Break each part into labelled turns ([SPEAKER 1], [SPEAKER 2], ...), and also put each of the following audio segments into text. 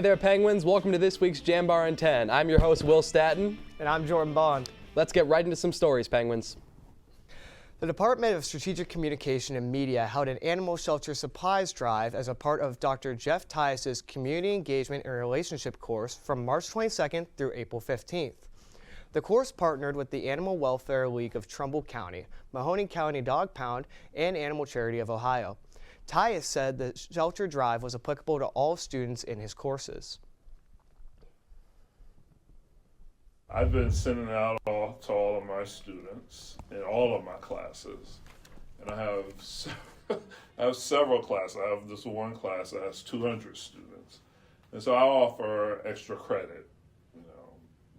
[SPEAKER 1] Hey there, Penguins. Welcome to this week's Jambar in 10. I'm your host, Will Staton.
[SPEAKER 2] And I'm Jordan Bond.
[SPEAKER 1] Let's get right into some stories, Penguins.
[SPEAKER 2] The Department of Strategic Communication and Media held an animal shelter supplies drive as a part of Dr. Jeff Tyus' Community Engagement and Relationship course from March 22nd through April 15th. The course partnered with the Animal Welfare League of Trumbull County, Mahoning County Dog Pound, and Animal Charity of Ohio. Tyus said the shelter drive was applicable to all students in his courses.
[SPEAKER 3] I've been sending it out to all of my students in all of my classes. And I have several classes. I have this one class that has 200 students. And so I offer extra credit.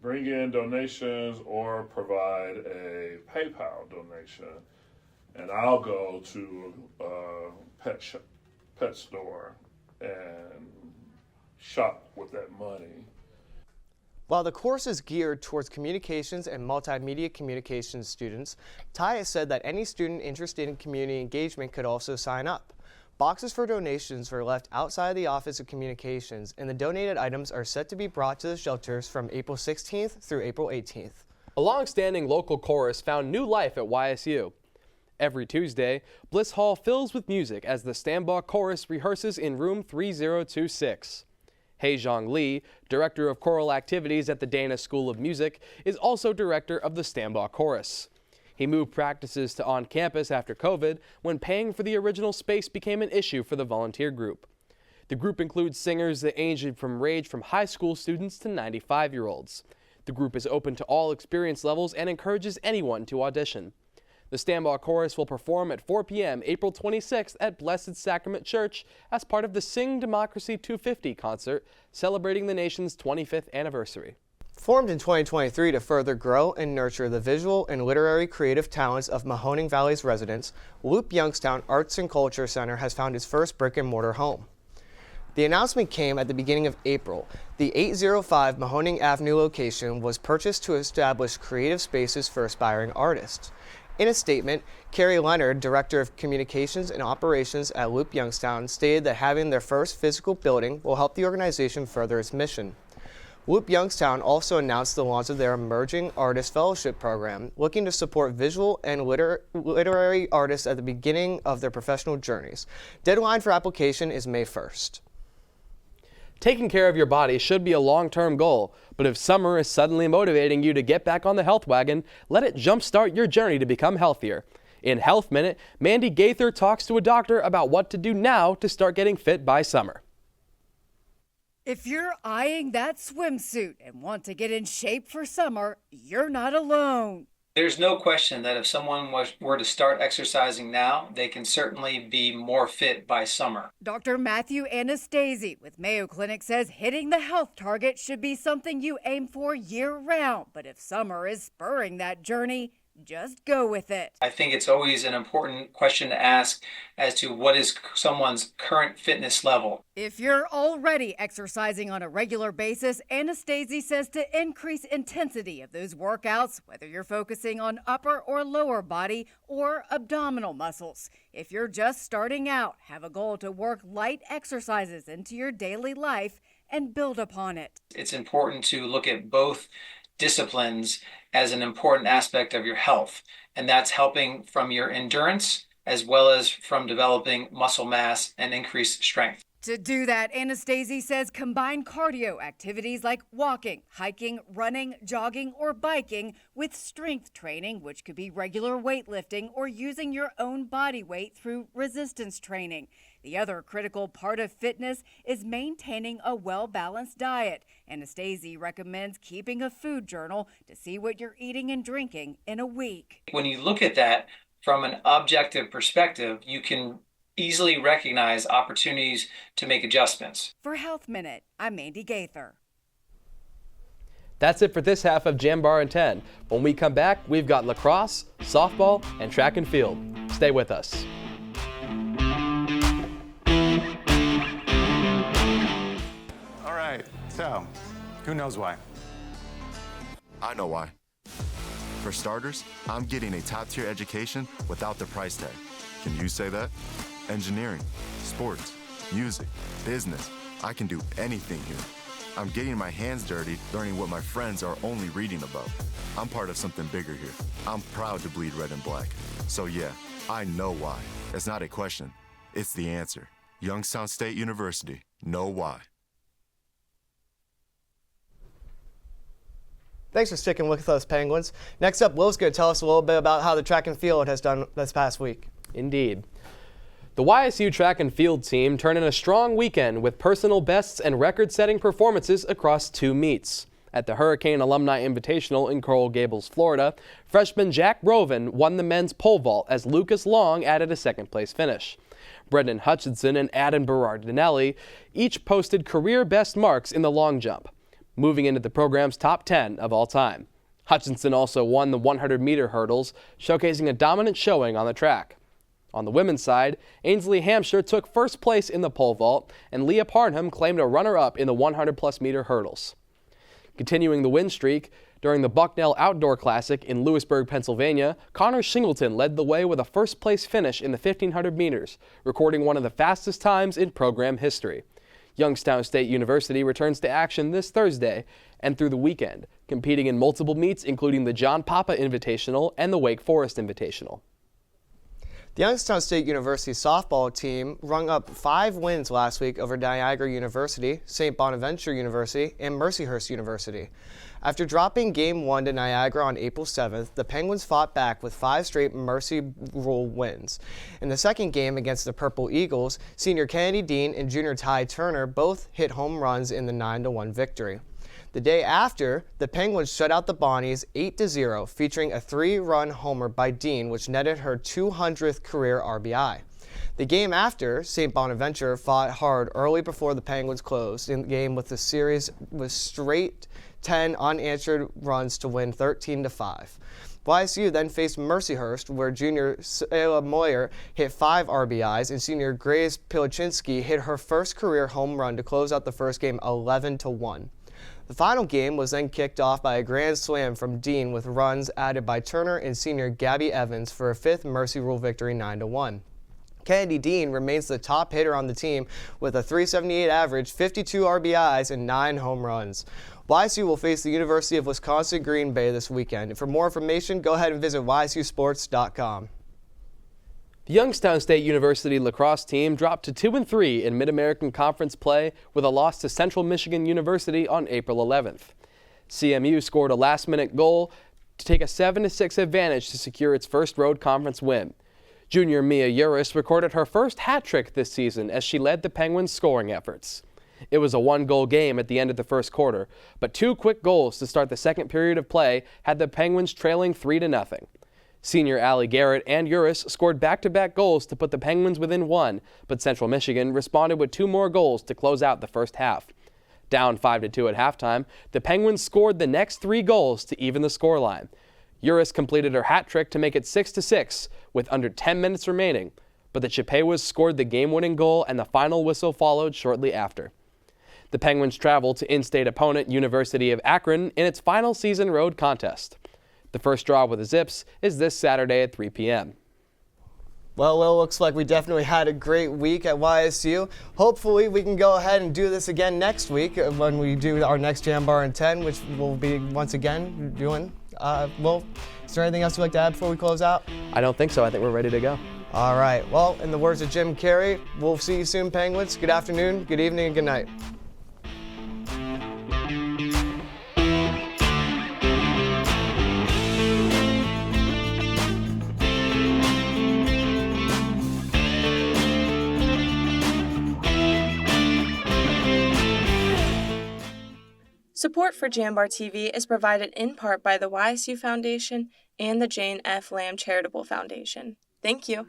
[SPEAKER 3] Bring in donations or provide a PayPal donation. And I'll go to a pet store and shop with that money.
[SPEAKER 2] While the course is geared towards communications and multimedia communications students, Tyus said that any student interested in community engagement could also sign up. Boxes for donations were left outside the Office of Communications, and the donated items are set to be brought to the shelters from April 16th through April 18th.
[SPEAKER 1] A long-standing local chorus found new life at YSU. Every Tuesday, Bliss Hall fills with music as the Stambach Chorus rehearses in room 3026. Haejong Lee, Director of Choral Activities at the Dana School of Music, is also director of the Stambach Chorus. He moved practices to on-campus after COVID when paying for the original space became an issue for the volunteer group. The group includes singers that range from high school students to 95-year-olds. The group is open to all experience levels and encourages anyone to audition. The Stambach Chorus will perform at 4 p.m. April 26th at Blessed Sacrament Church as part of the Sing Democracy 250 concert celebrating the nation's 25th anniversary.
[SPEAKER 2] Formed in 2023 to further grow and nurture the visual and literary creative talents of Mahoning Valley's residents, Loop Youngstown Arts and Culture Center has found its first brick-and-mortar home. The announcement came at the beginning of April. The 805 Mahoning Avenue location was purchased to establish creative spaces for aspiring artists. In a statement, Carrie Leonard, Director of Communications and Operations at Loop Youngstown, stated that having their first physical building will help the organization further its mission. Loop Youngstown also announced the launch of their Emerging Artist Fellowship Program, looking to support visual and literary artists at the beginning of their professional journeys. Deadline for application is May 1st.
[SPEAKER 1] Taking care of your body should be a long-term goal, but if summer is suddenly motivating you to get back on the health wagon, let it jumpstart your journey to become healthier. In Health Minute, Mandy Gaither talks to a doctor about what to do now to start getting fit by summer.
[SPEAKER 4] If you're eyeing that swimsuit and want to get in shape for summer, you're not alone.
[SPEAKER 5] There's no question that if someone were to start exercising now, they can certainly be more fit by summer.
[SPEAKER 4] Dr. Matthew Anastasi with Mayo Clinic says hitting the health target should be something you aim for year-round. But if summer is spurring that journey, just go with it.
[SPEAKER 5] I think it's always an important question to ask as to what is someone's current fitness level.
[SPEAKER 4] If you're already exercising on a regular basis, Anastasi says to increase intensity of those workouts, whether you're focusing on upper or lower body or abdominal muscles. If you're just starting out, have a goal to work light exercises into your daily life and build upon it.
[SPEAKER 5] It's important to look at both disciplines as an important aspect of your health, and that's helping from your endurance as well as from developing muscle mass and increased strength.
[SPEAKER 4] To do that, Anastasi says combine cardio activities like walking, hiking, running, jogging, or biking with strength training, which could be regular weightlifting or using your own body weight through resistance training. The other critical part of fitness is maintaining a well-balanced diet. Anastasi recommends keeping a food journal to see what you're eating and drinking in a week.
[SPEAKER 5] When you look at that from an objective perspective, you can easily recognize opportunities to make adjustments.
[SPEAKER 4] For Health Minute, I'm Mandy Gaither.
[SPEAKER 1] That's it for this half of Jambar in 10. When we come back, we've got lacrosse, softball, and track and field. Stay with us.
[SPEAKER 6] All right, so who knows why?
[SPEAKER 7] I know why. For starters, I'm getting a top-tier education without the price tag. Can you say that? Engineering, sports, music, business. I can do anything here. I'm getting my hands dirty, learning what my friends are only reading about. I'm part of something bigger here. I'm proud to bleed red and black. So yeah, I know why. It's not a question, it's the answer. Youngstown State University, know why.
[SPEAKER 2] Thanks for sticking with us, Penguins. Next up, Will's going to tell us a little bit about how the track and field has done this past week.
[SPEAKER 1] Indeed. The YSU track and field team turned in a strong weekend with personal bests and record-setting performances across 2 meets. At the Hurricane Alumni Invitational in Coral Gables, Florida, freshman Jack Roven won the men's pole vault as Lucas Long added a second-place finish. Brendan Hutchinson and Adam Berardinelli each posted career-best marks in the long jump, moving into the program's top 10 of all time. Hutchinson also won the 100-meter hurdles, showcasing a dominant showing on the track. On the women's side, Ainsley Hampshire took first place in the pole vault, and Leah Parnham claimed a runner-up in the 100-plus meter hurdles. Continuing the win streak, during the Bucknell Outdoor Classic in Lewisburg, Pennsylvania, Connor Shingleton led the way with a first-place finish in the 1,500 meters, recording one of the fastest times in program history. Youngstown State University returns to action this Thursday and through the weekend, competing in multiple meets including the John Papa Invitational and the Wake Forest Invitational.
[SPEAKER 2] The Youngstown State University softball team rung up 5 wins last week over Niagara University, St. Bonaventure University, and Mercyhurst University. After dropping Game 1 to Niagara on April 7th, the Penguins fought back with 5 straight Mercy Rule wins. In the second game against the Purple Eagles, senior Kennedy Dean and junior Ty Turner both hit home runs in the 9-1 victory. The day after, the Penguins shut out the Bonnies 8-0, featuring a 3-run homer by Dean, which netted her 200th career RBI. The game after, St. Bonaventure fought hard early before the Penguins closed in the game with the series with straight 10 unanswered runs to win 13-5. YSU then faced Mercyhurst, where junior Sayla Moyer hit 5 RBIs and senior Grace Pilachinski hit her first career home run to close out the first game 11-1. The final game was then kicked off by a grand slam from Dean with runs added by Turner and senior Gabby Evans for a 5th Mercy Rule victory 9-1. Kennedy Dean remains the top hitter on the team with a .378 average, 52 RBIs, and 9 home runs. YSU will face the University of Wisconsin Green Bay this weekend. And for more information, go ahead and visit ysusports.com.
[SPEAKER 1] The Youngstown State University lacrosse team dropped to 2-3 in Mid-American Conference play with a loss to Central Michigan University on April 11th. CMU scored a last-minute goal to take a 7-6 advantage to secure its first road conference win. Junior Mia Uris recorded her first hat trick this season as she led the Penguins' scoring efforts. It was a 1-goal game at the end of the first quarter, but 2 quick goals to start the second period of play had the Penguins trailing 3-0. Senior Allie Garrett and Uris scored back-to-back goals to put the Penguins within 1, but Central Michigan responded with 2 more goals to close out the first half. Down 5-2 at halftime, the Penguins scored the next 3 goals to even the scoreline. Uris completed her hat trick to make it 6-6 with under 10 minutes remaining, but the Chippewas scored the game-winning goal and the final whistle followed shortly after. The Penguins travel to in-state opponent University of Akron in its final season road contest. The first draw with the Zips is this Saturday at 3 p.m.
[SPEAKER 2] Well, looks like we definitely had a great week at YSU. Hopefully, we can go ahead and do this again next week when we do our next Jambar in 10, which we'll be once again doing. Is there anything else you'd like to add before we close out?
[SPEAKER 1] I don't think so. I think we're ready to go.
[SPEAKER 2] All right. Well, in the words of Jim Carrey, we'll see you soon, Penguins. Good afternoon, good evening, and good night.
[SPEAKER 8] Support for Jambar TV is provided in part by the YSU Foundation and the Jane F. Lamb Charitable Foundation. Thank you.